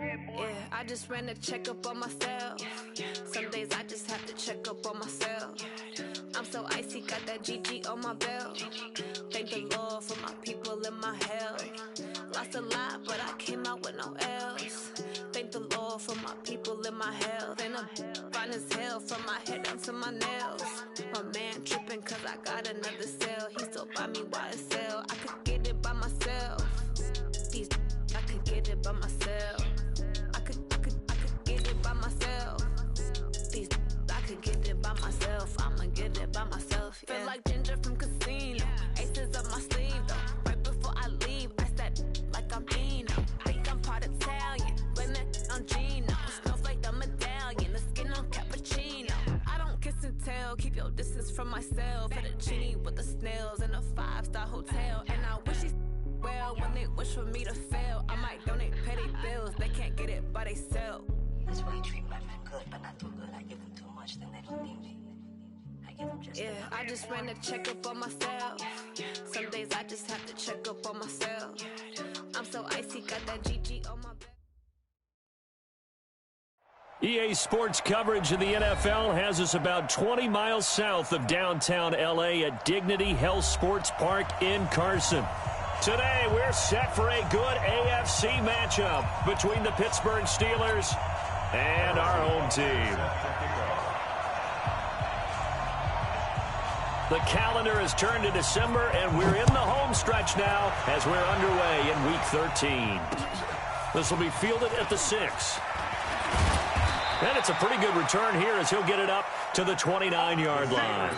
Yeah, I just ran a checkup on myself. Some days I just have to check up on myself. I'm so icy, got that GG on my belt. Thank the Lord for my people and my health. Lost a lot, but I came out with no L's. Thank the Lord for my people and my health. And I'm fine as hell from my head down to my nails. My man tripping cause I got another cell. He still buy me YSL. I could get it by myself. These I could get it by myself. I could get it by myself. These I could get it by myself. I'ma get it by myself. Yeah. Feel like Ginger from Casino. Aces up my sleeve though. Right before I leave, I said like I'm Dino. Think I'm part Italian. Blame it on Gino. Snowflake the medallion. The skin on cappuccino. I don't kiss and tell. Keep your distance from myself. Fettuccine with the snails in a 5-star hotel. And I wish he's well when they wish for me to fail. I might donate petty bills. They can't get it by they sell. That's why you treat my men good, but not too good. I give them too much, then they don't need me. I give them just enough. I just ran a checkup on myself. Some days I just have to check up on myself. I'm so icy, got that GG on my back. EA Sports coverage of the NFL has us about 20 miles south of downtown L.A. at Dignity Health Sports Park in Carson. Today, we're set for a good AFC matchup between the Pittsburgh Steelers and our home team. The calendar has turned to December, and we're in the home stretch now as we're underway in Week 13. This will be fielded at the 6. And it's a pretty good return here as he'll get it up to the 29-yard line.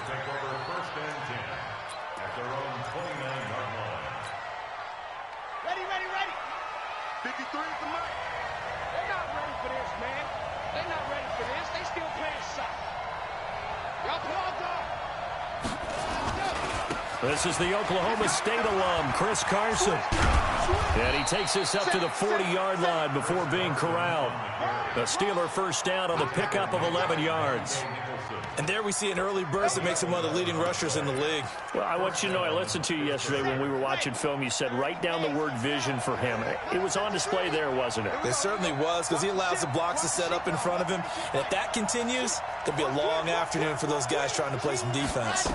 This is the Oklahoma State alum, Chris Carson. And he takes this up to the 40-yard line before being corralled. The Steeler first down on the pickup of 11 yards. And there we see an early burst that makes him one of the leading rushers in the league. Well, I want you to know, I listened to you yesterday when we were watching film. You said write down the word vision for him. It was on display there, wasn't it? It certainly was, because he allows the blocks to set up in front of him. And if that continues, it could be a long afternoon for those guys trying to play some defense.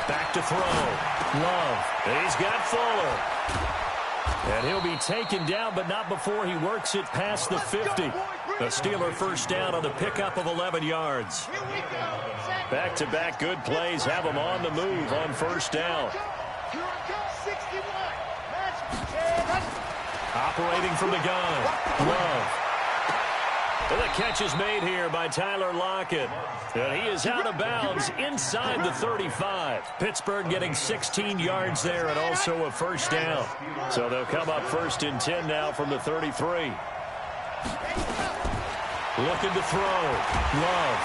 Back to throw. Love. He's got Fuller. And he'll be taken down, but not before he works it past the 50. The Steeler first down on the pickup of 11 yards. Back-to-back good plays have him on the move on first down. Operating from the gun. Love. And the catch is made here by Tyler Lockett. And he is out of bounds inside the 35. Pittsburgh getting 16 yards there and also a first down. So they'll come up first and 10 now from the 33. Looking to throw. Love.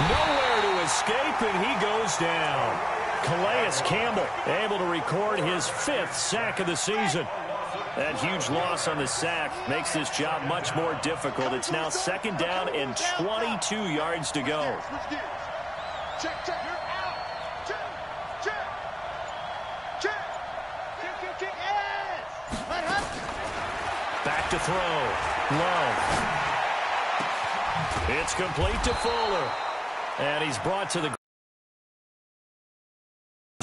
Nowhere to escape, and he goes down. Calais Campbell able to record his 5th sack of the season. That huge loss on the sack makes this job much more difficult. It's now second down and 22 yards to go. Back to throw. Love. It's complete to Fuller. And he's brought to the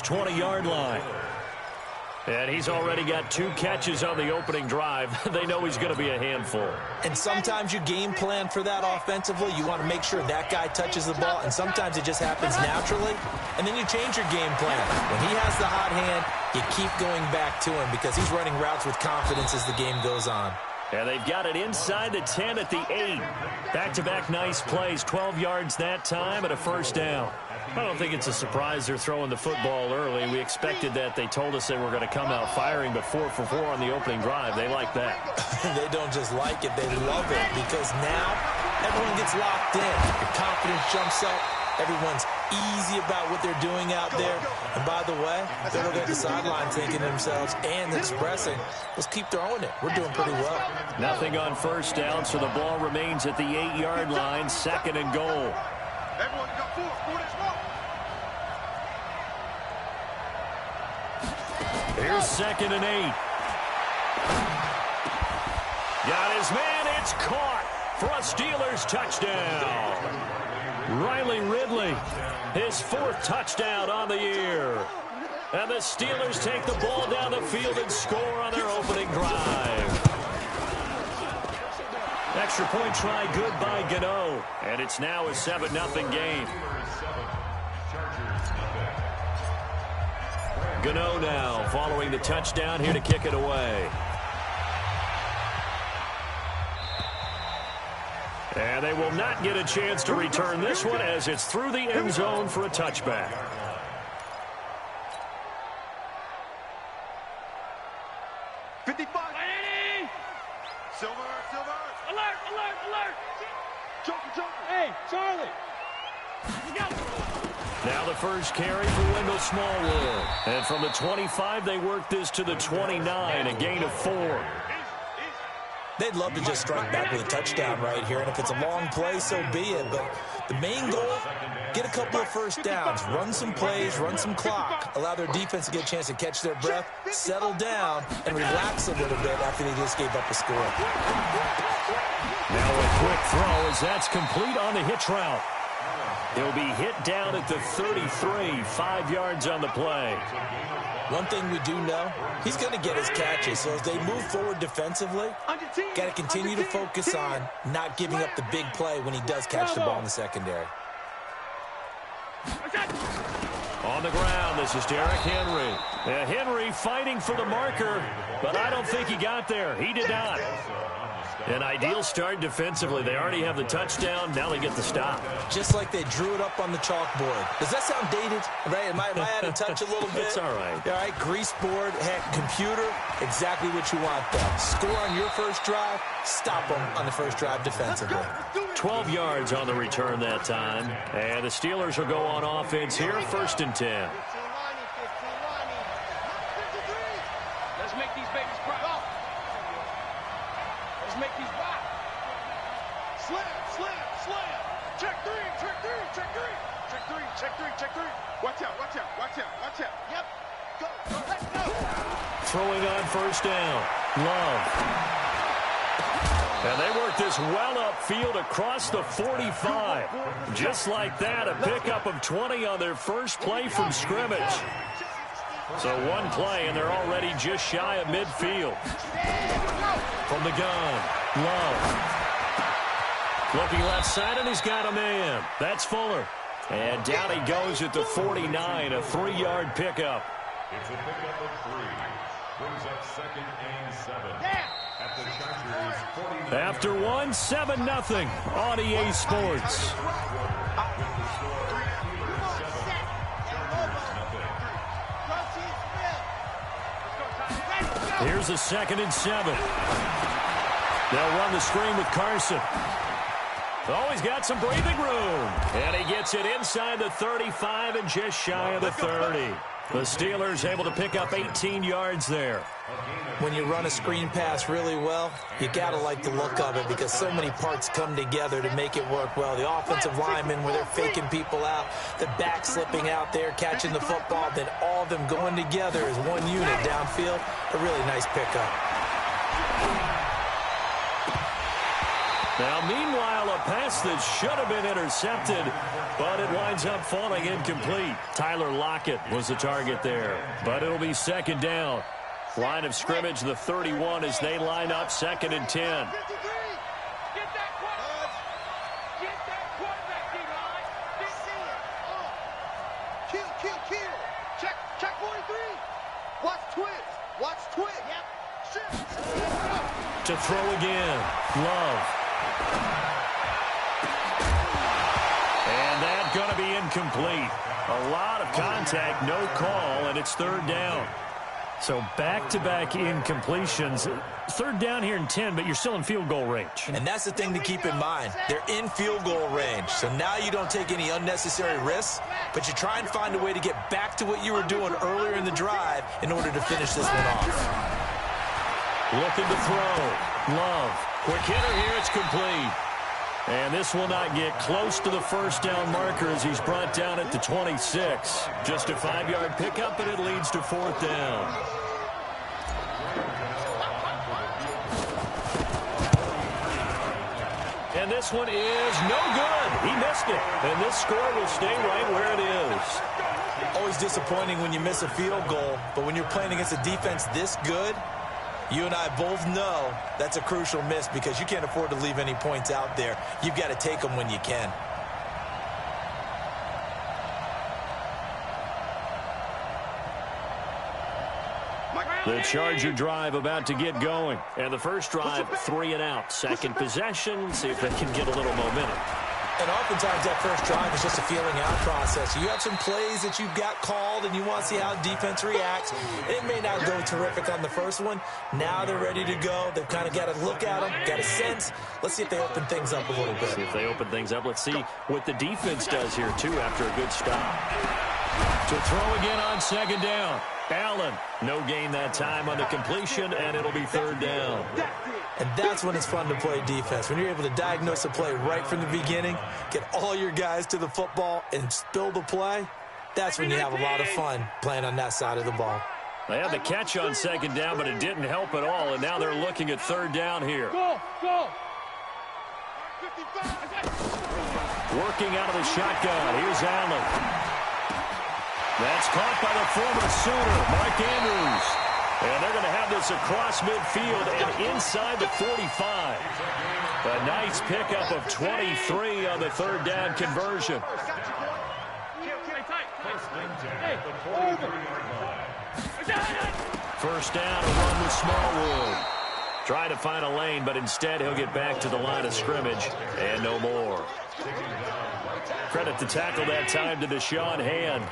20-yard line. And he's already got 2 catches on the opening drive. They know he's going to be a handful. And sometimes you game plan for that offensively. You want to make sure that guy touches the ball, and sometimes it just happens naturally. And then you change your game plan. When he has the hot hand, you keep going back to him because he's running routes with confidence as the game goes on. And they've got it inside the 10 at the 8. Back-to-back nice plays, 12 yards that time and a first down. I don't think it's a surprise they're throwing the football early. We expected that. They told us they were going to come out firing, but 4 for 4 on the opening drive. They like that. They don't just like it, they love it, because now everyone gets locked in. Your confidence jumps up. Everyone's easy about what they're doing out there. And by the way, they're looking at the sideline thinking to themselves and expressing, let's keep throwing it. We're doing pretty well. Nothing on first down, so the ball remains at the 8-yard line, second and goal. Everyone got 4. 4 this one. Here's second and 8. Got his man. It's caught for a Steelers touchdown. Riley Ridley, his 4th touchdown on the year. And the Steelers take the ball down the field and score on their opening drive. Extra point try good by Gano. And it's now a 7-0 game. Gano now following the touchdown here to kick it away. And they will not get a chance to return this one as it's through the end zone for a touchback. Now the first carry for Wendell Smallwood. And from the 25, they work this to the 29, a gain of 4. They'd love to just strike back with a touchdown right here, and if it's a long play, so be it. But the main goal, get a couple of first downs, run some plays, run some clock, allow their defense to get a chance to catch their breath, settle down, and relax a little bit after they just gave up a score. Now a quick throw as that's complete on the hitch route. He'll be hit down at the 33, 5 yards on the play. One thing we do know, he's going to get his catches. So as they move forward defensively, got to continue to focus on not giving up the big play when he does catch the ball in the secondary. On the ground, this is Derrick Henry. Henry fighting for the marker, but I don't think he got there. He did not. An ideal start defensively. They already have the touchdown. Now they get the stop. Just like they drew it up on the chalkboard. Does that sound dated? Right? Am I out of touch a little bit? It's all right. All right, grease board, heck, computer, exactly what you want there. Score on your first drive, stop them on the first drive defensively. 12 yards on the return that time. And the Steelers will go on offense here, 1st and 10. Let's make these babies cry. Let's make these rock. Slam, slam, slam. Check 3, check 3, check 3. Check 3, check 3, check 3. Watch out, watch out, watch out, watch out. Yep. Go, let's go. Throwing on 1st down. Love. And they work this well upfield across the 45. Just like that, a pickup of 20 on their first play from scrimmage. So one play, and they're already just shy of midfield. From the gun, Love. Looking left side, and he's got a man. That's Fuller. And down he goes at the 49, a 3-yard pickup. It's a pickup of 3. Brings up 2nd and 7. At the Chargers' 49. After 1, 7-0 on EA Sports. Here's a 2nd and 7. They'll run the screen with Carson. Oh, he's got some breathing room. And he gets it inside the 35 and just shy of the 30. The Steelers able to pick up 18 yards there. When you run a screen pass really well, you got to like the look of it because so many parts come together to make it work well. The offensive linemen where they're faking people out, the back slipping out there, catching the football, then all of them going together as one unit downfield. A really nice pickup. Now, meanwhile, a pass that should have been intercepted, but it winds up falling incomplete. Tyler Lockett was the target there, but it'll be 2nd down. Line of scrimmage, the 31, as they line up 2nd and 10. Check 43. Watch twist. Watch twist. Yep. To throw again, Love. And that's going to be incomplete. A lot of contact, no call, and it's 3rd down. So back-to-back incompletions. 3rd down here in 10, but you're still in field goal range. And that's the thing to keep in mind. They're in field goal range. So now you don't take any unnecessary risks, but you try and find a way to get back to what you were doing earlier in the drive in order to finish this one off. Looking to throw. Love. Quick hitter here. It's complete. And this will not get close to the 1st down marker as he's brought down at the 26. Just a 5-yard pickup, and it leads to 4th down. And this one is no good. He missed it. And this score will stay right where it is. Always disappointing when you miss a field goal, but when you're playing against a defense this good, you and I both know that's a crucial miss because you can't afford to leave any points out there. You've got to take them when you can. The Charger drive about to get going. And the first drive, 3 and out. Second possession, see if they can get a little momentum. And oftentimes that first drive is just a feeling out process. You have some plays that you've got called and you want to see how defense reacts. It may not go terrific on the first one. Now they're ready to go. They've kind of got to look at them, got a sense. Let's see if they open things up a little bit. See if they open things up. Let's see what the defense does here, too, after a good stop. To throw again on second down. Allen, no gain that time on the completion, and it'll be third down. And that's when it's fun to play defense. When you're able to diagnose a play right from the beginning, get all your guys to the football and spill the play, that's when you have a lot of fun playing on that side of the ball. They had the catch on second down, but it didn't help at all, and now they're looking at third down here. Working out of the shotgun. Here's Allen. That's caught by the former Sooner, Mark Andrews. And they're going to have this across midfield and inside the 45. A nice pickup of 23 on the third down conversion. First down, a run with Smallwood. Trying to find a lane, but instead he'll get back to the line of scrimmage and no more. Credit the tackle that time to Deshaun Hand.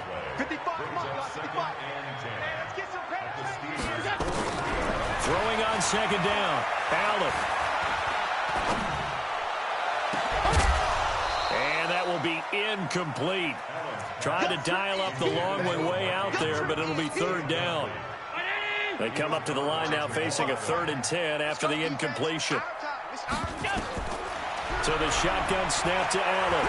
Throwing on second down, Allen. And that will be incomplete. Trying to dial up the long way out there, but it'll be third down. They come up to the line now facing a 3rd and 10 after the incompletion. So the shotgun snap to Allen.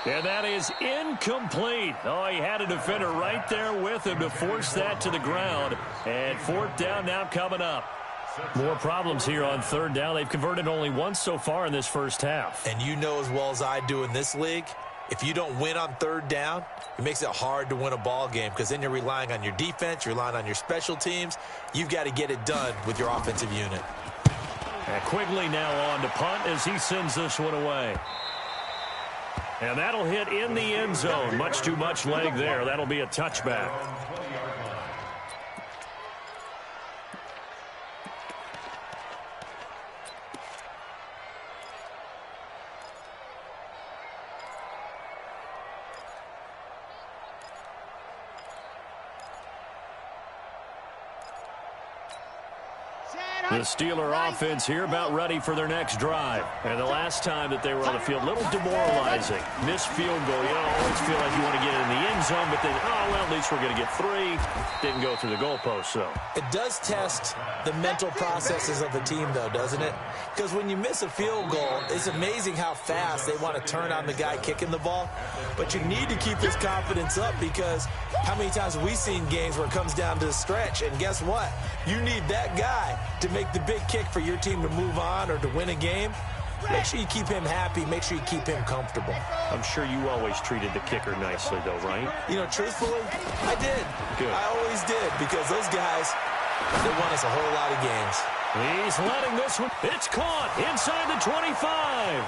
And that is incomplete. Oh, he had a defender right there with him to force that to the ground. And fourth down now coming up. More problems here on third down. They've converted only once so far in this first half. And you know as well as I do in this league, if you don't win on third down, it makes it hard to win a ball game because then you're relying on your defense, you're relying on your special teams. You've got to get it done with your offensive unit. And Quigley now on to punt as he sends this one away. And that'll hit in the end zone. Much too much leg there. That'll be a touchback. The Steeler offense here about ready for their next drive. And the last time that they were on the field, a little demoralizing. Missed field goal. You always feel like you want to get in the end zone, but then, oh, well, at least we're going to get 3. Didn't go through the goalpost, so. It does test the mental processes of the team, though, doesn't it? Because when you miss a field goal, it's amazing how fast they want to turn on the guy kicking the ball. But you need to keep his confidence up because how many times have we seen games where it comes down to the stretch? And guess what? You need that guy to make the big kick for your team to move on or to win a game. Make sure you keep him happy. Make sure you keep him comfortable. I'm sure you always treated the kicker nicely, though, right? You know, truthfully, I did. Good. I always did because those guys, they won us a whole lot of games. He's letting this one. It's caught inside the 25.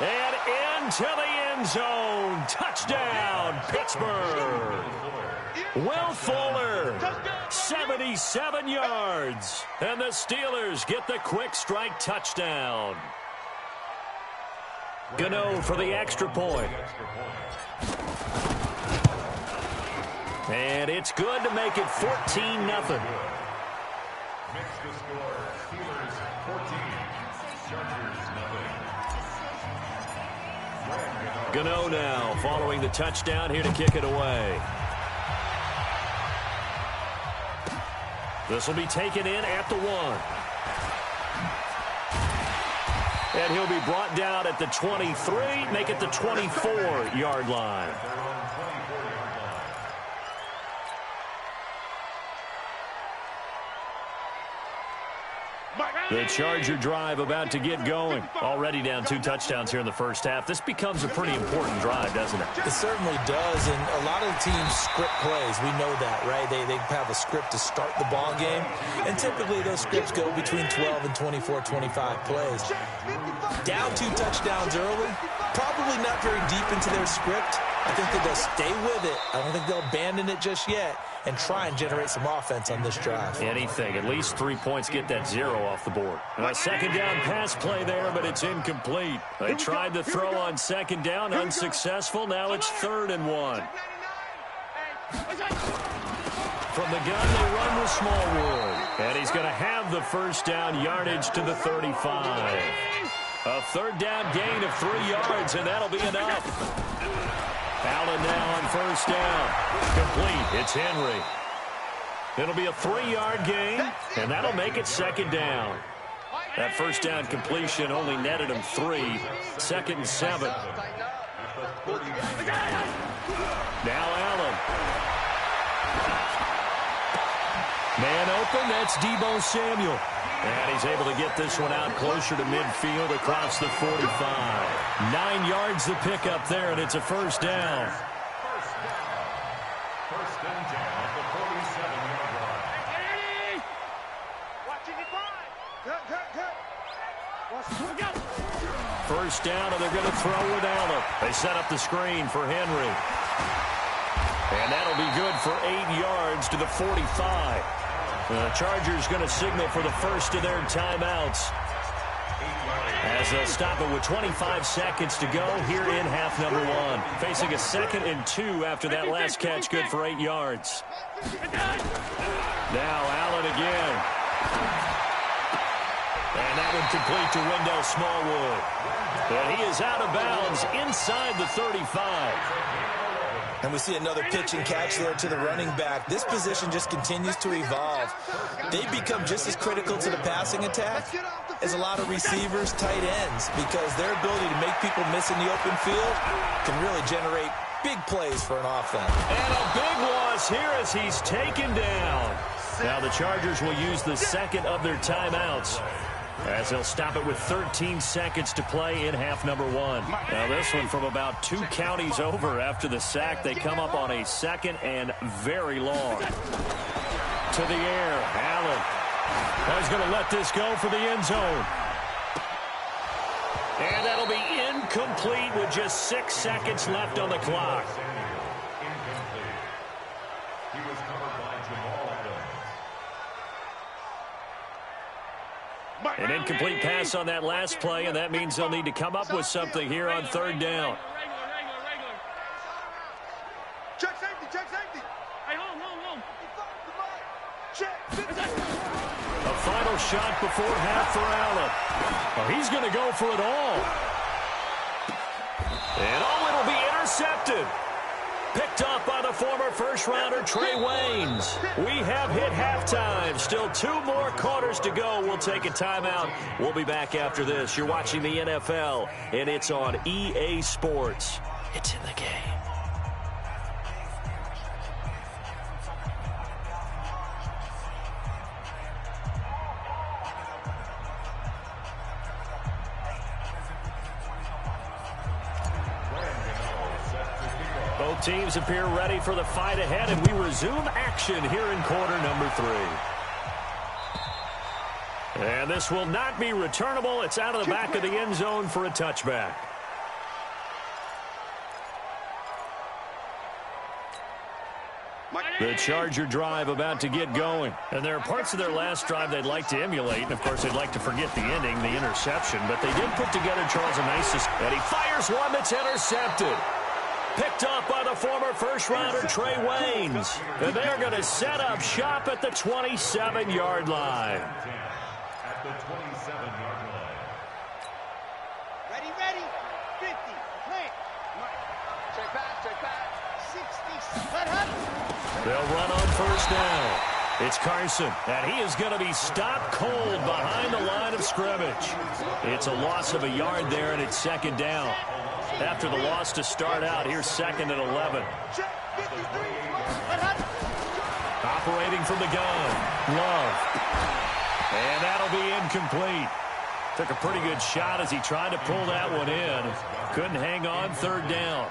And into the end zone. Touchdown, Pittsburgh. Will Fuller, 77 yards. And the Steelers get the quick strike touchdown. Gano for the extra point. And it's good to make it 14-0. Makes the score Steelers 14, Chargers 0. Gano now following the touchdown here to kick it away. This will be taken in at the 1. And he'll be brought down at the 23, make it the 24-yard line. The Charger drive about to get going. Already down 2 touchdowns here in the first half. This becomes a pretty important drive, doesn't it? It certainly does, and a lot of the teams script plays. We know that, right? They have a script to start the ball game, and typically those scripts go between 12 and 24, 25 plays. Down 2 touchdowns early, probably not very deep into their script. I think that they'll stay with it. I don't think they'll abandon it just yet and try and generate some offense on this drive. Anything. At least 3 points, get that 0 off the board. A second down pass play there, but it's incomplete. They tried to throw on second down, unsuccessful. Now it's 3rd and 1. From the gun, they run with Smallwood. And he's going to have the first down yardage to the 35. A 3rd down gain of 3 yards, and that'll be enough. Allen now on first down. Complete. It's Henry. It'll be a 3-yard gain, and that'll make it 2nd down. That first down completion only netted him 3. 2nd and 7. Now Allen. Man open, that's Deebo Samuel. And he's able to get this one out closer to midfield across the 45. 9 yards to pick up there, and it's a first down. First and 10 at the 47-yard line. First down, and they're going to throw with Allen. They set up the screen for Henry. And that'll be good for 8 yards to the 45. The Chargers going to signal for the first of their timeouts as they'll stop it with 25 seconds to go here in half number 1. Facing a 2nd and 2 after that last catch, good for 8 yards. Now Allen again. And that one complete to Wendell Smallwood. And he is out of bounds inside the 35. And we see another pitch and catch there to the running back. This position just continues to evolve. They become just as critical to the passing attack as a lot of receivers, tight ends, because their ability to make people miss in the open field can really generate big plays for an offense. And a big loss here as he's taken down. Now the Chargers will use the 2nd of their timeouts as they'll stop it with 13 seconds to play in half number 1. Now this one from about 2 counties over after the sack. They come up on a 2nd and very long. To the air, Allen. He's going to let this go for the end zone. And that'll be incomplete with just 6 seconds left on the clock. Incomplete. He was covered by Jamal Adams. An incomplete pass on that last play, and that means they'll need to come up with something here on 3rd down. Check safety, check safety. Hey, hold. Check. A final shot before half for Allen. Well, he's going to go for it all. And it'll be intercepted. Picked off by the former first-rounder Trey Waynes. We have hit halftime. Still 2 more quarters to go. We'll take a timeout. We'll be back after this. You're watching the NFL, and it's on EA Sports. It's in the game. Both teams appear ready for the fight ahead, and we resume action here in quarter number 3. And this will not be returnable. It's out of the back of the end zone for a touchback. The Charger drive about to get going. And there are parts of their last drive they'd like to emulate. And, of course, they'd like to forget the ending, the interception. But they did put together Charles Onisis. And he fires one that's intercepted. Picked off by the former first-rounder Trey Waynes. And they're going to set up shop at the 27-yard line. At the 27-yard line. Ready, 50, plant. Check back, 60, let him. They'll run on first down. It's Carson, and he is going to be stopped cold behind the line of scrimmage. It's a loss of a yard there, and it's 2nd down. After the loss to start out, here's 2nd and 11. Operating from the gun, Love. And that'll be incomplete. Took a pretty good shot as he tried to pull that one in. Couldn't hang on third down.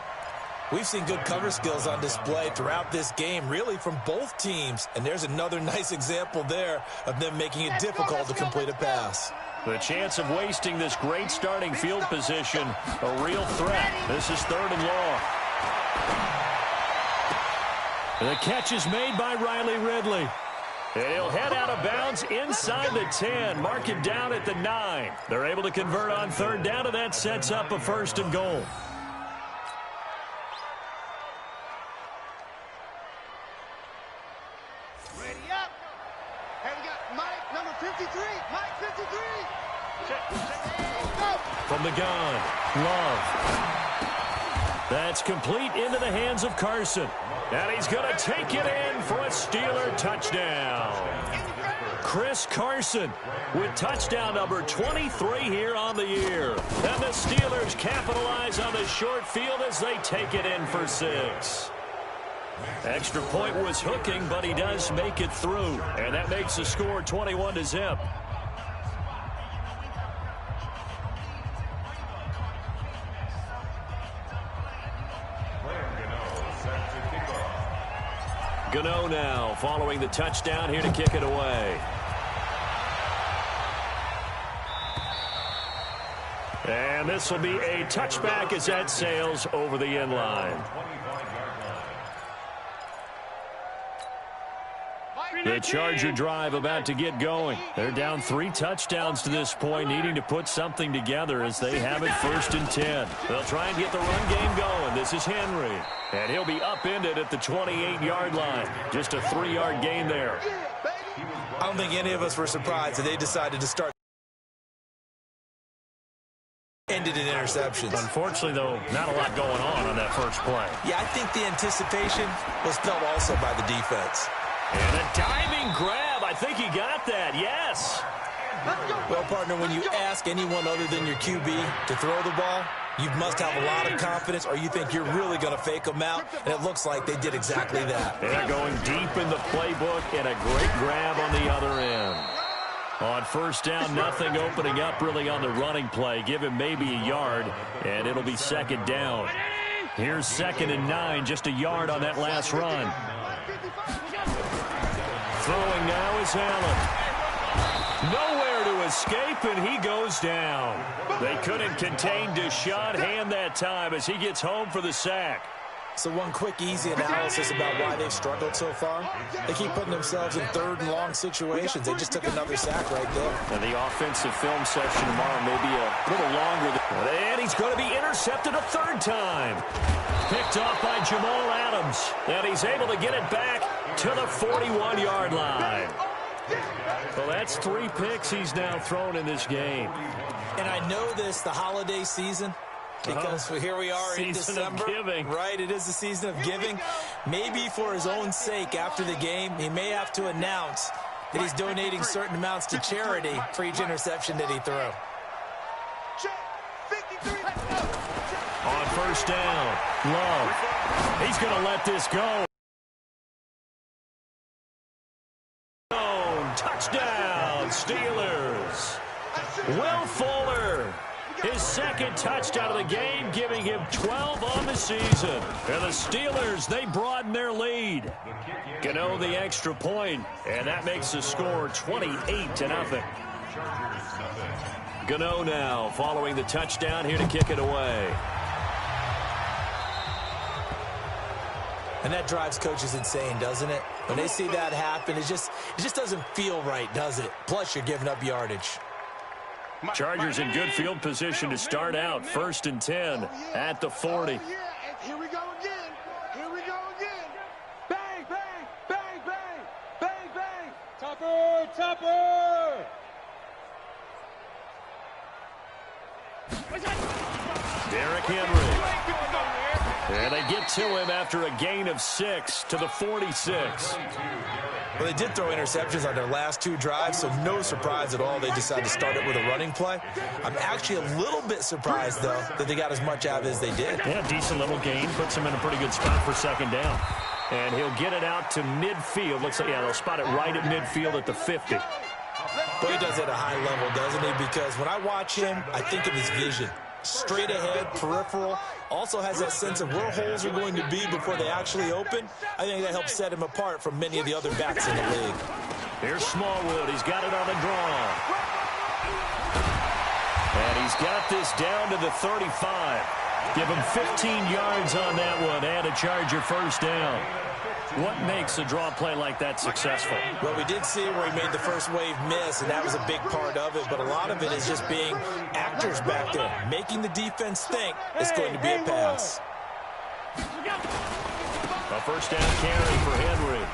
We've seen good cover skills on display throughout this game, really from both teams. And there's another nice example there of them making it difficult to complete a pass. The chance of wasting this great starting field position, a real threat. This is 3rd and long. The catch is made by Riley Ridley. And he'll head out of bounds inside the 10. Mark him down at the 9. They're able to convert on 3rd down, and that sets up a 1st and goal. Ready up. And we got Mike, number 53. Mike, 53. Go. From the gun, Love. That's complete into the hands of Carson. And he's going to take it in for a Steeler touchdown. Chris Carson with touchdown number 23 here on the year. And the Steelers capitalize on the short field as they take it in for 6. Extra point was hooking, but he does make it through. And that makes the score 21-0. Gano now following the touchdown here to kick it away. And this will be a touchback as that sails over the end line. The Charger drive about to get going. They're down 3 touchdowns to this point, needing to put something together as they have it 1st and 10. They'll try and get the run game going. This is Henry. And he'll be upended at the 28-yard line. Just a 3-yard gain there. I don't think any of us were surprised that they decided to start. Ended in interceptions. Unfortunately, though, not a lot going on that first play. Yeah, I think the anticipation was felt also by the defense. And a diving grab. I think he got that. Yes. Well, partner, when you ask anyone other than your QB to throw the ball, you must have a lot of confidence, or you think you're really going to fake them out, and it looks like they did exactly that. They're going deep in the playbook, and a great grab on the other end. On 1st down, nothing opening up really on the running play. Give him maybe a yard, and it'll be 2nd down. Here's 2nd and 9, just a yard on that last run. Throwing now is Allen. Nowhere to escape, and he goes down. They couldn't contain Deshaun Hand that time as he gets home for the sack. So one quick, easy analysis about why they've struggled so far. They keep putting themselves in 3rd and long situations. They just took another sack right there. And the offensive film session tomorrow may be a little longer. And he's going to be intercepted a 3rd time. Picked off by Jamal Adams. And he's able to get it back to the 41-yard line. Well, that's 3 picks he's now thrown in this game. And I know this, the holiday season, because here we are in December. Of giving. Right, it is the season of giving. Maybe for his own sake after the game, he may have to announce that he's donating certain amounts to charity for each interception that he threw. On 1st down, Love. He's going to let this go. Touchdown, Steelers. Will Fuller, his 2nd touchdown of the game, giving him 12 on the season. And the Steelers, they broaden their lead. Gano the extra point, and that makes the score 28-0. Gano now following the touchdown here to kick it away. And that drives coaches insane, doesn't it? When they see that happen, it just doesn't feel right, does it? Plus, you're giving up yardage. Chargers in good field position to start out. 1st and 10 at the 40. Here we go again. Here we go again. Bang, bang, bang, bang, bang, bang. Topper, topper. Derrick Henry. And they get to him after a gain of 6 to the 46. Well, they did throw interceptions on their last 2 drives, so no surprise at all they decided to start it with a running play. I'm actually a little bit surprised, though, that they got as much out of it as they did. Yeah, decent little gain. Puts him in a pretty good spot for 2nd down. And he'll get it out to midfield. Looks like, yeah, they'll spot it right at midfield at the 50. But he does it at a high level, doesn't he? Because when I watch him, I think of his vision. Straight ahead, peripheral, also has that sense of where holes are going to be before they actually open. I think that helps set him apart from many of the other backs in the league. Here's Smallwood. He's got it on the draw. And he's got this down to the 35. Give him 15 yards on that one and a Charger first down. What makes a draw play like that successful? Well, we did see where he made the first wave miss, and that was a big part of it. But a lot of it is just being actors back there, making the defense think it's going to be a pass. A first down carry for Henry.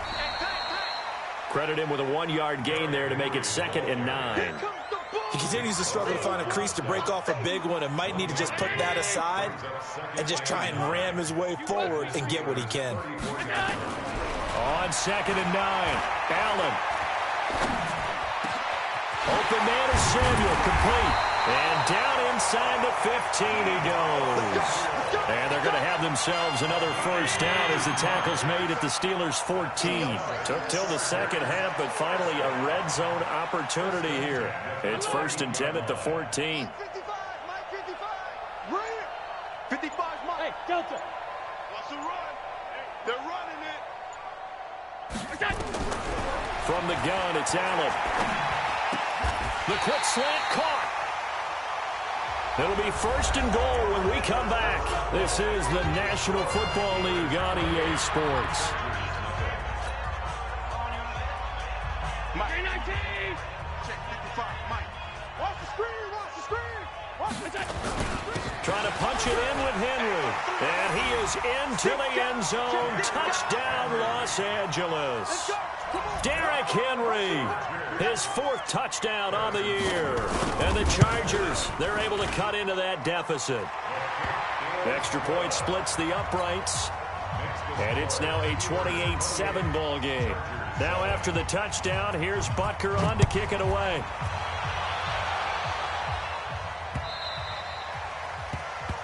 Credit him with a 1-yard gain there to make it 2nd and 9. He continues to struggle to find a crease to break off a big one and might need to just put that aside and just try and ram his way forward and get what he can. On 2nd and 9, Allen. Open man is Samuel, complete. And down inside the 15 he goes. And they're going to have themselves another first down as the tackle's made at the Steelers' 14. Took till the second half, but finally a red zone opportunity here. It's 1st and 10 at the 14. 55, Mike, 55. Right here. 55, Mike. Hey, Delta. What's the run? They're running it. From the gun, it's Allen. The quick slant caught. It'll be 1st and goal when we come back. This is the National Football League on EA Sports. Mike 19. Check 55, Mike. Watch the screen, watch the screen. Watch the screen. Trying to punch it in with Henry. And he is into the end zone. Touchdown, Los Angeles. Derrick Henry, his 4th touchdown on the year. And the Chargers, they're able to cut into that deficit. Extra point splits the uprights. And it's now a 28-7 ball game. Now after the touchdown, here's Butker on to kick it away.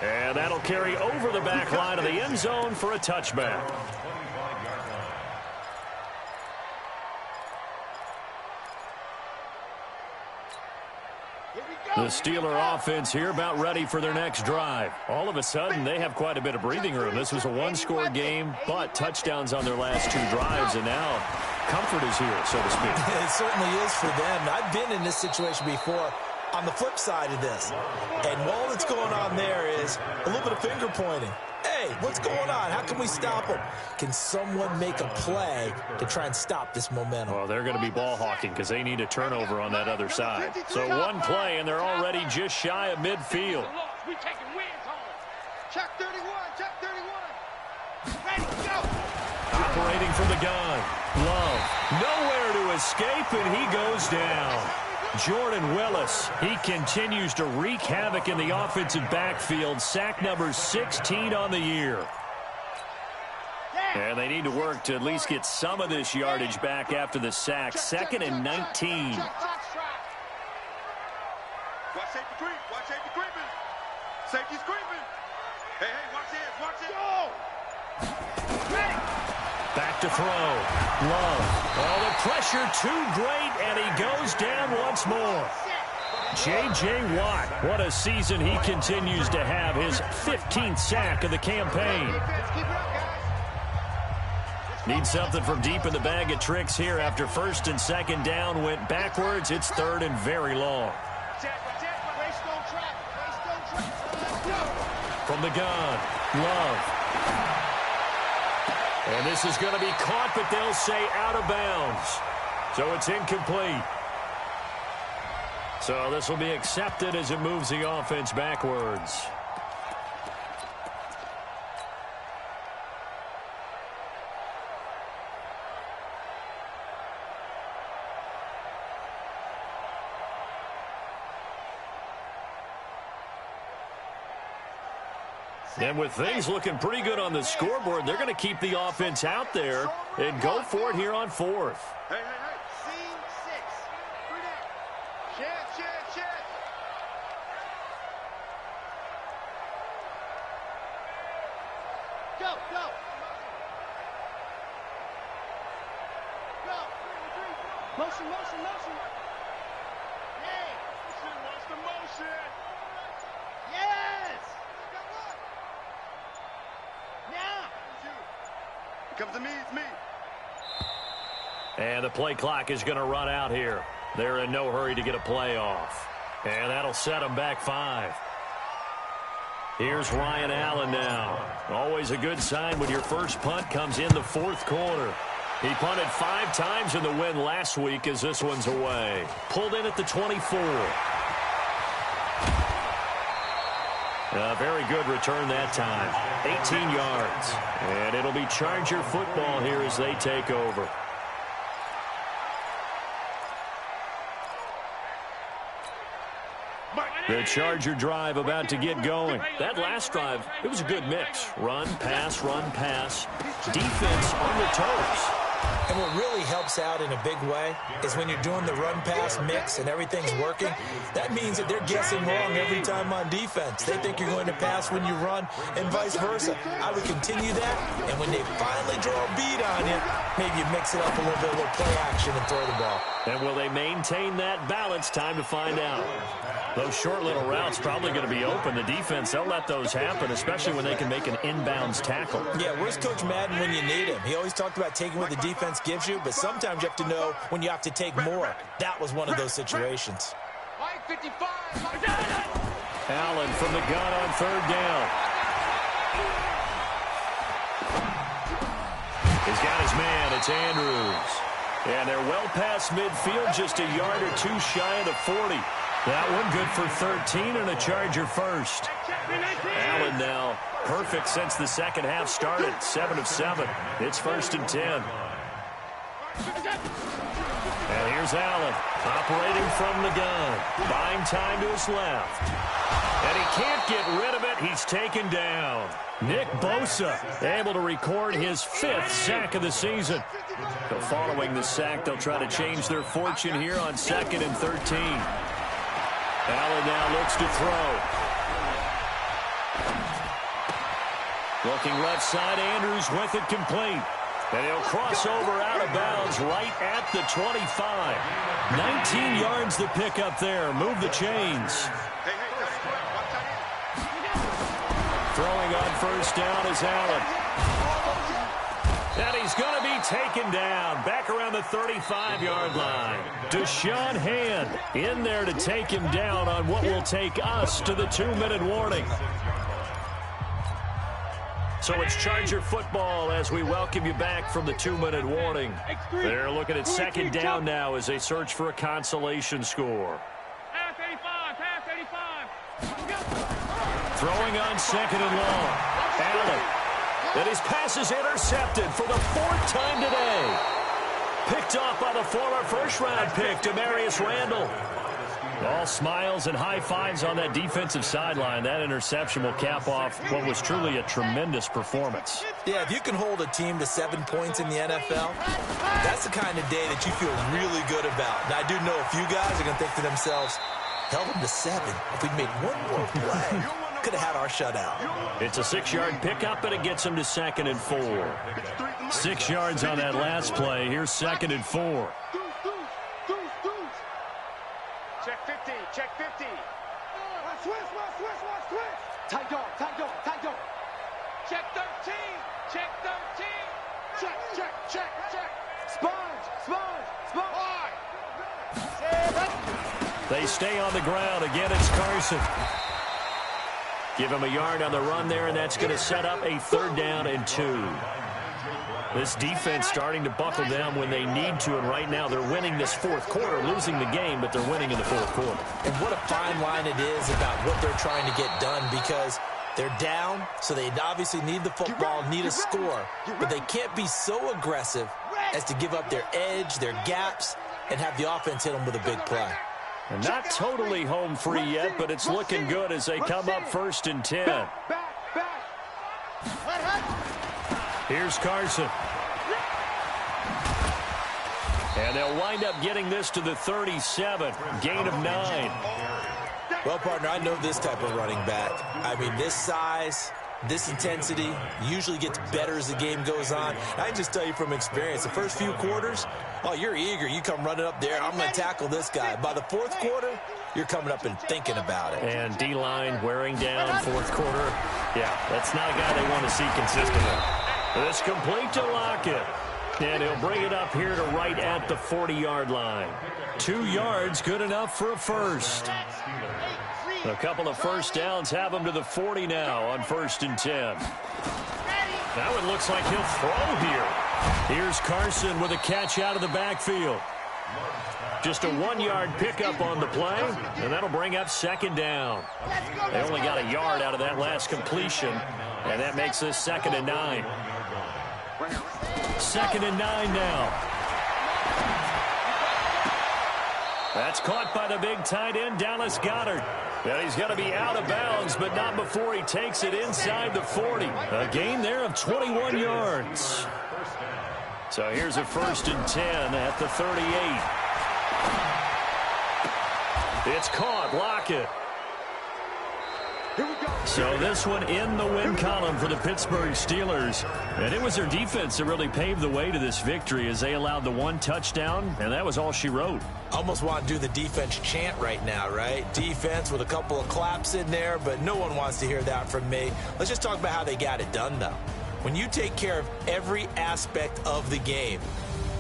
And that'll carry over the back line of the end zone for a touchback. The Steeler offense here about ready for their next drive. All of a sudden, they have quite a bit of breathing room. This was a 1-score game, but touchdowns on their last 2 drives, and now comfort is here, so to speak. It certainly is for them. I've been in this situation before on the flip side of this. And all that's going on there is a little bit of finger pointing. Hey, what's going on? How can we stop them? Can someone make a play to try and stop this momentum? Well, they're going to be ball hawking because they need a turnover on that other side. So 1 play, and they're already just shy of midfield. We taking wins home. Check 31, check 31. Ready, go. Operating from the gun. Love. Nowhere to escape, and he goes down. Jordan Willis, he continues to wreak havoc in the offensive backfield. Sack number 16 on the year. And they need to work to at least get some of this yardage back after the sack. 2nd and 19. Watch safety creep. Watch safety creeping. Safety's creeping. Hey, watch this. Watch it. Go. Back to throw. Love. Oh, the pressure too great, and he goes down once more. J.J. Watt, what a season he continues to have. His 15th sack of the campaign. Need something from deep in the bag of tricks here after 1st and 2nd down went backwards. It's 3rd and very long. From the gun, Love. And this is going to be caught, but they'll say out of bounds. So it's incomplete. So this will be accepted as it moves the offense backwards. And with things looking pretty good on the scoreboard, they're going to keep the offense out there and go for it here on 4th. Hey. Scene 6. 3 down. Check. Go. Motion. Here comes the me, it's me. And the play clock is going to run out here. They're in no hurry to get a play off. And that'll set them back 5. Here's Ryan Allen now. Always a good sign when your first punt comes in the fourth quarter. He punted 5 times in the win last week as this one's away. Pulled in at the 24. A very good return that time. 18 yards. And it'll be Charger football here as they take over. The Charger drive about to get going. That last drive, it was a good mix. Run, pass, defense on the toes. And what really helps out in a big way is when you're doing the run-pass mix and everything's working, that means that they're guessing wrong every time on defense. They think you're going to pass when you run and vice versa. I would continue that, and when they finally draw a beat on you, maybe you mix it up a little bit, a little play action and throw the ball. And will they maintain that balance? Time to find out. Those short little routes probably going to be open. The defense, they'll let those happen, especially when they can make an inbounds tackle. Yeah, where's Coach Madden when you need him? He always talked about taking what the defense gives you, but sometimes you have to know when you have to take more. That was one of those situations. Allen from the gun on third down. He's got his man. It's Andrews. And they're well past midfield, just a yard or 2 shy of the 40. That one good for 13 and a Charger first. Allen now perfect since the second half started. 7 of 7. It's 1st and 10. And here's Allen operating from the gun. Buying time to his left. And he can't get rid of it. He's taken down. Nick Bosa able to record his 5th sack of the season. So following the sack, they'll try to change their fortune here on 2nd and 13. Allen now looks to throw. Looking left side, Andrews with it complete. And he'll cross over out of bounds right at the 25. 19 yards to pick up there. Move the chains. Throwing on first down is Allen. And he's going to be taken down back around the 35-yard line. Deshaun Hand in there to take him down on what will take us to the 2-minute warning. So it's Charger football as we welcome you back from the 2-minute warning. They're looking at 2nd down now as they search for a consolation score. Pass 85, pass 85. Throwing on 2nd and long. Allen. And his pass is intercepted for the 4th time today. Picked off by the former first-round pick, Demarius Randall. All smiles and high fives on that defensive sideline. That interception will cap off what was truly a tremendous performance. Yeah, if you can hold a team to 7 points in the NFL, that's the kind of day that you feel really good about. And I do know a few guys are going to think to themselves, held them to 7. If we'd made one more play, could have had our shutout. It's a 6-yard pickup, and it gets him to 2nd and 4. 6 yards on that last play. Here's 2nd and 4. Check 50, check 50. Switch. Tight dog. Check 13, check 13. Check. Sponge. They stay on the ground. Again, it's Carson. Give him a yard on the run there, and that's going to set up a 3rd down and 2. This defense starting to buckle down when they need to, and right now they're winning this 4th quarter, losing the game, but they're winning in the 4th quarter. And what a fine line it is about what they're trying to get done, because they're down, so they obviously need the football, need a score, but they can't be so aggressive as to give up their edge, their gaps, and have the offense hit them with a big play. And not totally home free yet, but it's looking good as they come up 1st and 10. Here's Carson. And they'll wind up getting this to the 37. Gain of 9. Well, partner, I know this type of running back. I mean, this size, this intensity usually gets better as the game goes on. I can just tell you from experience, the first few quarters, oh, you're eager. You come running up there. I'm going to tackle this guy. By the 4th quarter, you're coming up and thinking about it. And D-line wearing down 4th quarter. Yeah, that's not a guy they want to see consistently. It's complete to Lockett. And he'll bring it up here to right at the 40-yard line. 2 yards, good enough for a first. A couple of first downs have him to the 40 now on 1st and 10. Now it looks like he'll throw here. Here's Carson with a catch out of the backfield. Just a 1-yard pickup on the play, and that'll bring up 2nd down. They only got a yard out of that last completion, and that makes this 2nd and 9. 2nd and 9 now. That's caught by the big tight end, Dallas Goedert. And he's going to be out of bounds, but not before he takes it inside the 40. A gain there of 21 yards. So here's a 1st and 10 at the 38. It's caught. Lockett. So this one in the win column for the Pittsburgh Steelers. And it was their defense that really paved the way to this victory as they allowed the 1 touchdown, and that was all she wrote. Almost want to do the defense chant right now, right? Defense with a couple of claps in there, but no one wants to hear that from me. Let's just talk about how they got it done, though. When you take care of every aspect of the game,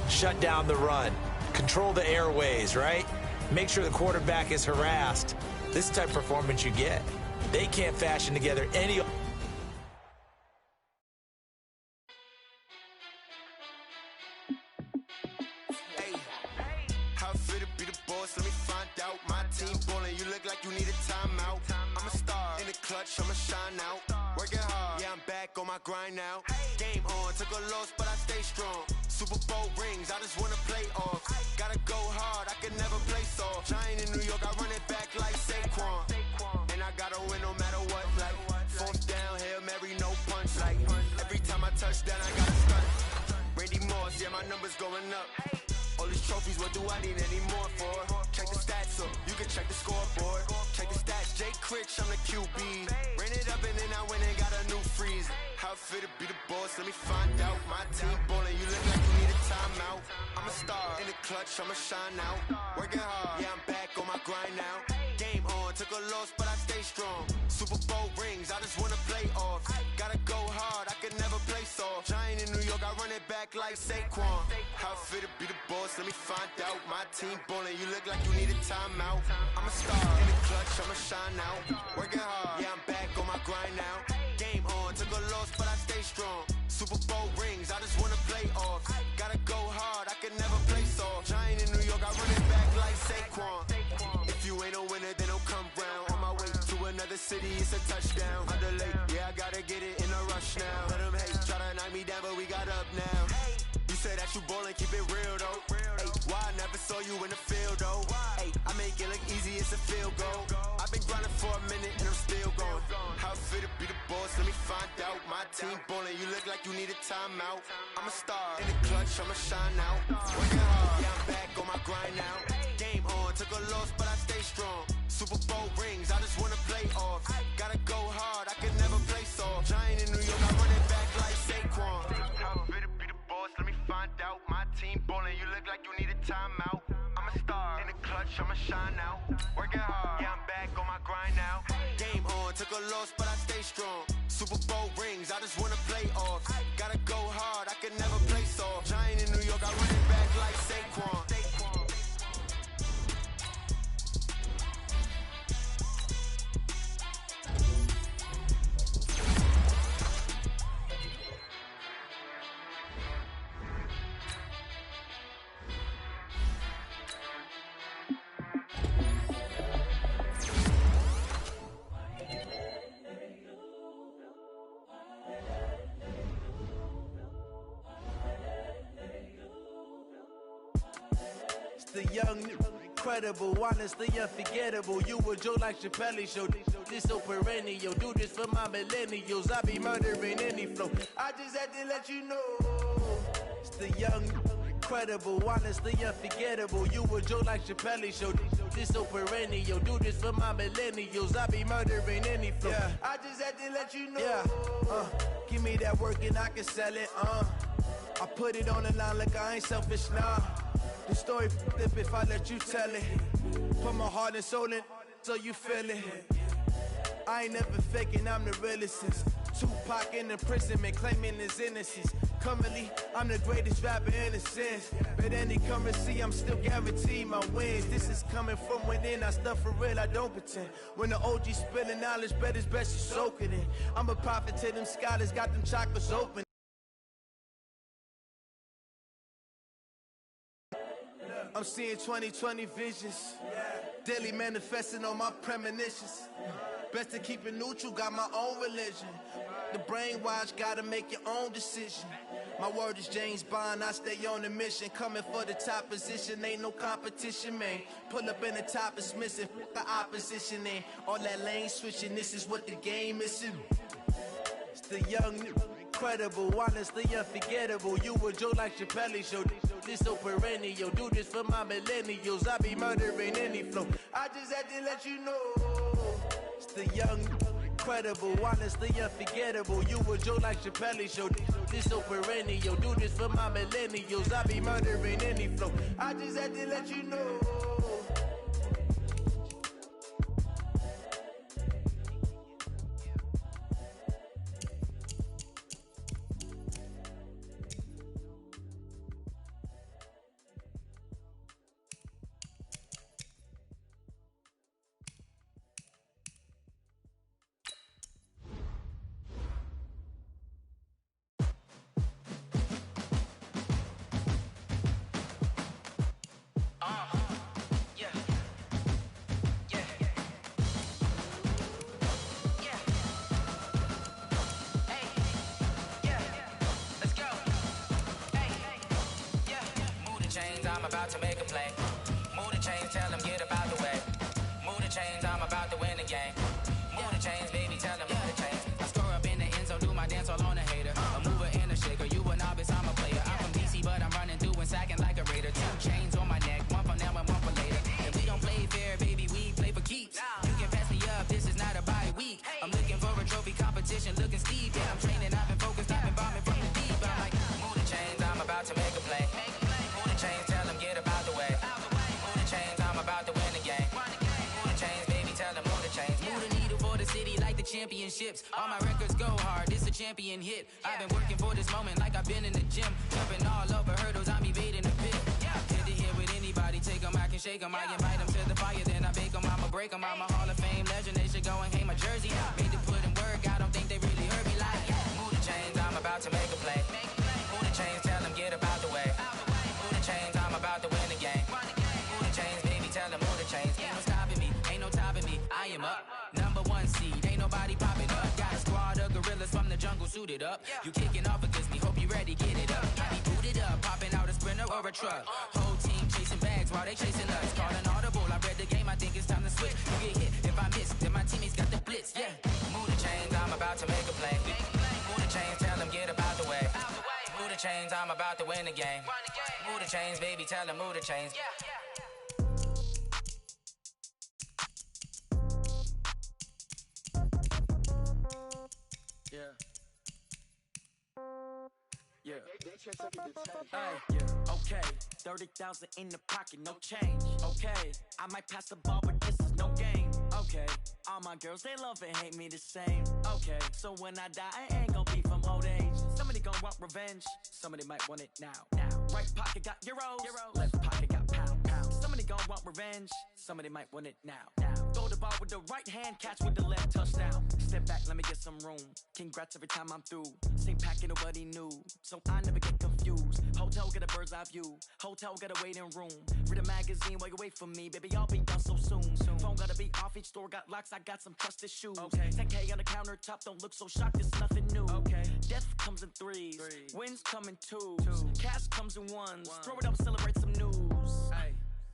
shut down the run, control the airways, right? Make sure the quarterback is harassed. This is the type of performance you get. They can't fashion together any... How fit to be the boss? Let me find out. My team ballin', you look like you need a timeout. I'm a star in the clutch, I'ma shine out. Working hard, yeah, I'm back on my grind now. Game on, took a loss, but I stay strong. Super Bowl rings, I just wanna play off. Gotta go hard, I can never play soft. Giant in New York, I run it back like Saquon. And I gotta win no matter what, like 4th down, Hail Mary, no punch, like every time I touch down, I gotta stunt. Randy Moss, yeah, my numbers going up. All these trophies, what do I need any more for? Check the stats up, you can check the scoreboard. Check the stats, Jay Critch, I'm the QB. Ran it up and then I went and got a new freeze. How fit to be the boss, let me find out. My team ballin', you look like you need a timeout. I'm a star in the clutch, I'ma shine out. Working hard, yeah, I'm back on my grind now. Game on, took a loss, but I stay strong. Super Bowl rings, I just wanna play off. Gotta go hard, I can never play soft. Giant in New York, I run it back like Saquon. How fit to be the boss, let me find out. My team ballin', you look like you need a timeout. I'm a star in the clutch, I'ma shine out. Working hard, yeah, I'm back on my grind now. Game on, took a loss, but I stay strong. Super Bowl rings, I just wanna play off. Gotta go hard, I can never play soft. Giant in New York, I run it back like Saquon. If you ain't a winner, then don't come round. On my way to another city, it's a touchdown. Underlay, yeah, I gotta get it in a rush now. Let them hate, try to knock me down, but we got up now. You said that you ballin', keep it real though. Ay, why I never saw you in the field though? Ay, I make it look easy, it's a field goal. I've been grinding for a minute and I'm still going. How fit to be the boss, let me find out. My team ballin', you look like you need a timeout. I'm a star in the clutch, I'ma shine out. Working hard, yeah, I'm back on my grind now. Game on, took a loss, but I stay strong. Super Bowl rings, I just wanna play off. Gotta go hard, I can never play soft. Giant in New York, I run it back like Saquon. How fit to be the boss, let me find out. My team ballin', you look like you need a timeout. I'm a star in the clutch, I'ma shine out. Working hard, yeah, I'm back on my grind now. Game on, took a loss, but I stay strong. Super Bowl rings, I just wanna play off. Gotta go hard, I can never play soft. Giant in New York, I run it back like Saquon. The young, incredible, honestly unforgettable. You a Joe like Chappelle show. This so perennial. Do this for my millennials. I be murdering any flow. I just had to let you know. It's the young, incredible, honestly unforgettable. You a Joe like Chappelle show. This so perennial. Do this for my millennials. I be murdering any flow. Yeah. I just had to let you know. Yeah. Give me that work and I can sell it. I put it on the line like I ain't selfish, nah. The story flip if I let you tell it. Put my heart and soul in so you feel it. I ain't never faking, I'm the realest. Tupac in imprisonment, claiming his innocence. Currently, I'm the greatest rapper in a sense. But any currency, I'm still guaranteed my wins. This is coming from within, I stuff for real, I don't pretend. When the OG spilling knowledge, bet it's best you soak it in. I'm a prophet to them scholars, got them chakras open. I'm seeing 2020 visions, daily manifesting on my premonitions. Best to keep it neutral, got my own religion. The brainwash, gotta make your own decision. My word is James Bond, I stay on a mission. Coming for the top position, ain't no competition, man. Pull up in the top, it's missing, the opposition in. All that lane switching, this is what the game is. It's the young, incredible, honestly unforgettable. You a joke like Chappelle Show. This so perennial, do this for my millennials. I be murdering any flow. I just had to let you know. It's the young, incredible, honestly unforgettable. You a joke like Chappelle Show. This so perennial, do this for my millennials. I be murdering any flow. I just had to let you know. I'm about to make a play. Move the chains, tell them get up out the way. Move the chains, I'm about to win the game. Move the chains, baby, tell them move the chains. I score up in the end zone, do my dance all on a hater. A mover and a shaker, you a novice, I'm a player. I'm from DC, but I'm running through and sacking like a raider. 2 chains on my neck, one for now and one for later. And we don't play fair, baby, we play for keeps. You can pass me up, this is not a bye week. I'm looking for a trophy competition, looking steep. Yeah, I'm training, I've been focused, I've been bombing from the deep. I'm like, move the chains, I'm about to make a play. Move the chains, tell them get up out the way. Move the chains, I'm about to win the game. Move the chains, baby, tell them move the chains. Move the needle for the city like the championships. All my records go hard, this a champion hit. I've been working for this moment like I've been in the gym. Jumping all over hurdles, I'm evading the pit. Hit to hit with anybody, take them, I can shake them. I invite them to the fire, then I bake them, I'ma break them. I'm a Hall of Fame legend, they should go and hang my jersey. Made to put in work, I don't think they really heard me like. Move the chains, I'm about to make a play. Move the chains, tell them get up out the way. Move the chains, I'm about to win the game. Move the chains, baby, tell them move the chains. Ain't no stopping me, ain't no topping me, I am up. #1 seed, ain't nobody popping up. Got a squad of gorillas from the jungle suited up. You kicking off against me, hope you ready, get it up. I be booted up, popping out a Sprinter or a truck. Whole team chasing bags while they chasing us. Call an audible, I read the game, I think it's time to switch. You get hit, if I miss, then my teammates got the blitz, yeah. Move the chains, I'm about to make a play. Move the chains, tell them get up out the way. Move the chains, I'm about to win the game. Move the chains, baby, tell them move the chains. Yeah. Yeah. Hey, yeah. Okay. 30,000 in the pocket, no change. Okay. I might pass the ball, but this is no game. Okay. All my girls, they love and hate me the same. Okay. So when I die, I ain't gon' be from old age. Somebody gon' want revenge. Somebody might want it now. Right pocket got euros. Left pocket got pound. Somebody gon' want revenge. Somebody might want it now. Throw the ball with the right hand, catch with the left, touchdown. Step back, let me get some room. Congrats every time I'm through. Same packet, nobody knew. So I never get confused. Hotel get a bird's eye view. Hotel get a waiting room. Read a magazine while you wait for me. Baby, I'll be done so soon. Phone gotta be off, each store got locks. I got some trusted shoes. 10K on the countertop, don't look so shocked, it's nothing new. Death comes in threes. Wins come in twos. Cash comes in ones. Throw it up, celebrate some news.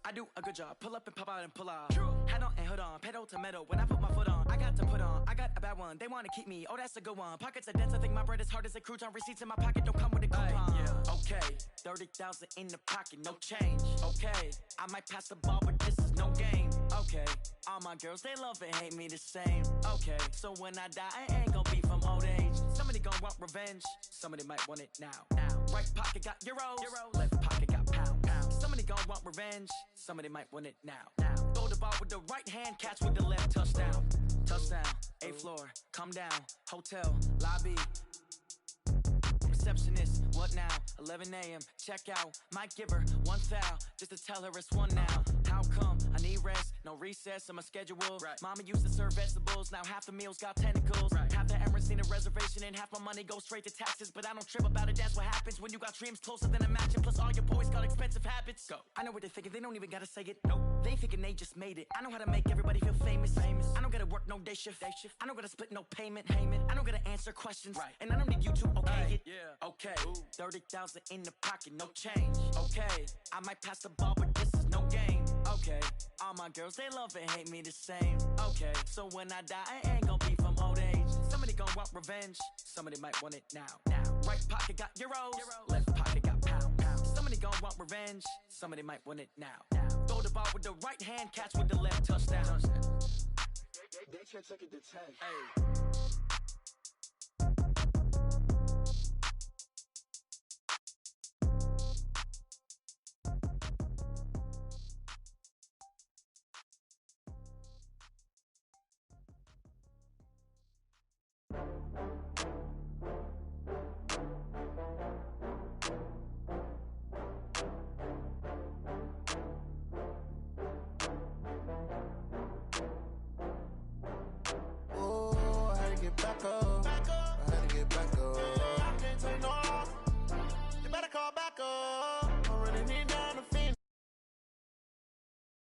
I do a good job, pull up and pop out and pull out. Head on and hood on, pedal to metal. When I put my foot on, I got to put on. I got a bad one, they wanna keep me, oh that's a good one. Pockets are dense, I think my bread is hard as a crouton. Receipts in my pocket don't come with a coupon. Okay, 30,000 in the pocket, no change. Okay, I might pass the ball, but this is no game. Okay, all my girls, they love and hate me the same. Okay, so when I die, I ain't gon' be from old age. Somebody gon' want revenge, somebody might want it now. Right pocket got euros. Left pocket got pound. Somebody gon' want revenge, somebody might want it now. Throw the ball with the right hand, catch with the left, touchdown. sound, 8th floor, come down, hotel, lobby. Receptionist, what now? 11 a.m., check out. Might give her one foul, just to tell her it's one now. How come? I need rest, no recess in my schedule. Right. Mama used to serve vegetables, now half the meals got tentacles. Right. Half the Emirates need a reservation and half my money goes straight to taxes. But I don't trip about it, that's what happens when you got dreams closer than a match. And plus all your boys got expensive habits. Go. I know what they're thinking, they don't even gotta say it. Nope. They thinking they just made it. I know how to make everybody feel famous. I don't gotta work no day shift. I don't gotta split no payment. I don't gotta answer questions. Right. And I don't need you to okay it. Yeah. Okay. 30,000 in the pocket, no change. Okay. I might pass the ball, but this is no game. Okay. All my girls, they love and hate me the same. Okay. So when I die, I ain't gonna be from old age. Somebody gonna want revenge. Somebody might want it now. Right pocket got euros. Left pocket got pounds. Somebody gonna want revenge. Somebody might want it now. Throw the ball with the right hand, catch with the left, touchdown. They can't take it to 10. Hey. Back up. I had to get back up. I can't take no loss. You better call back up.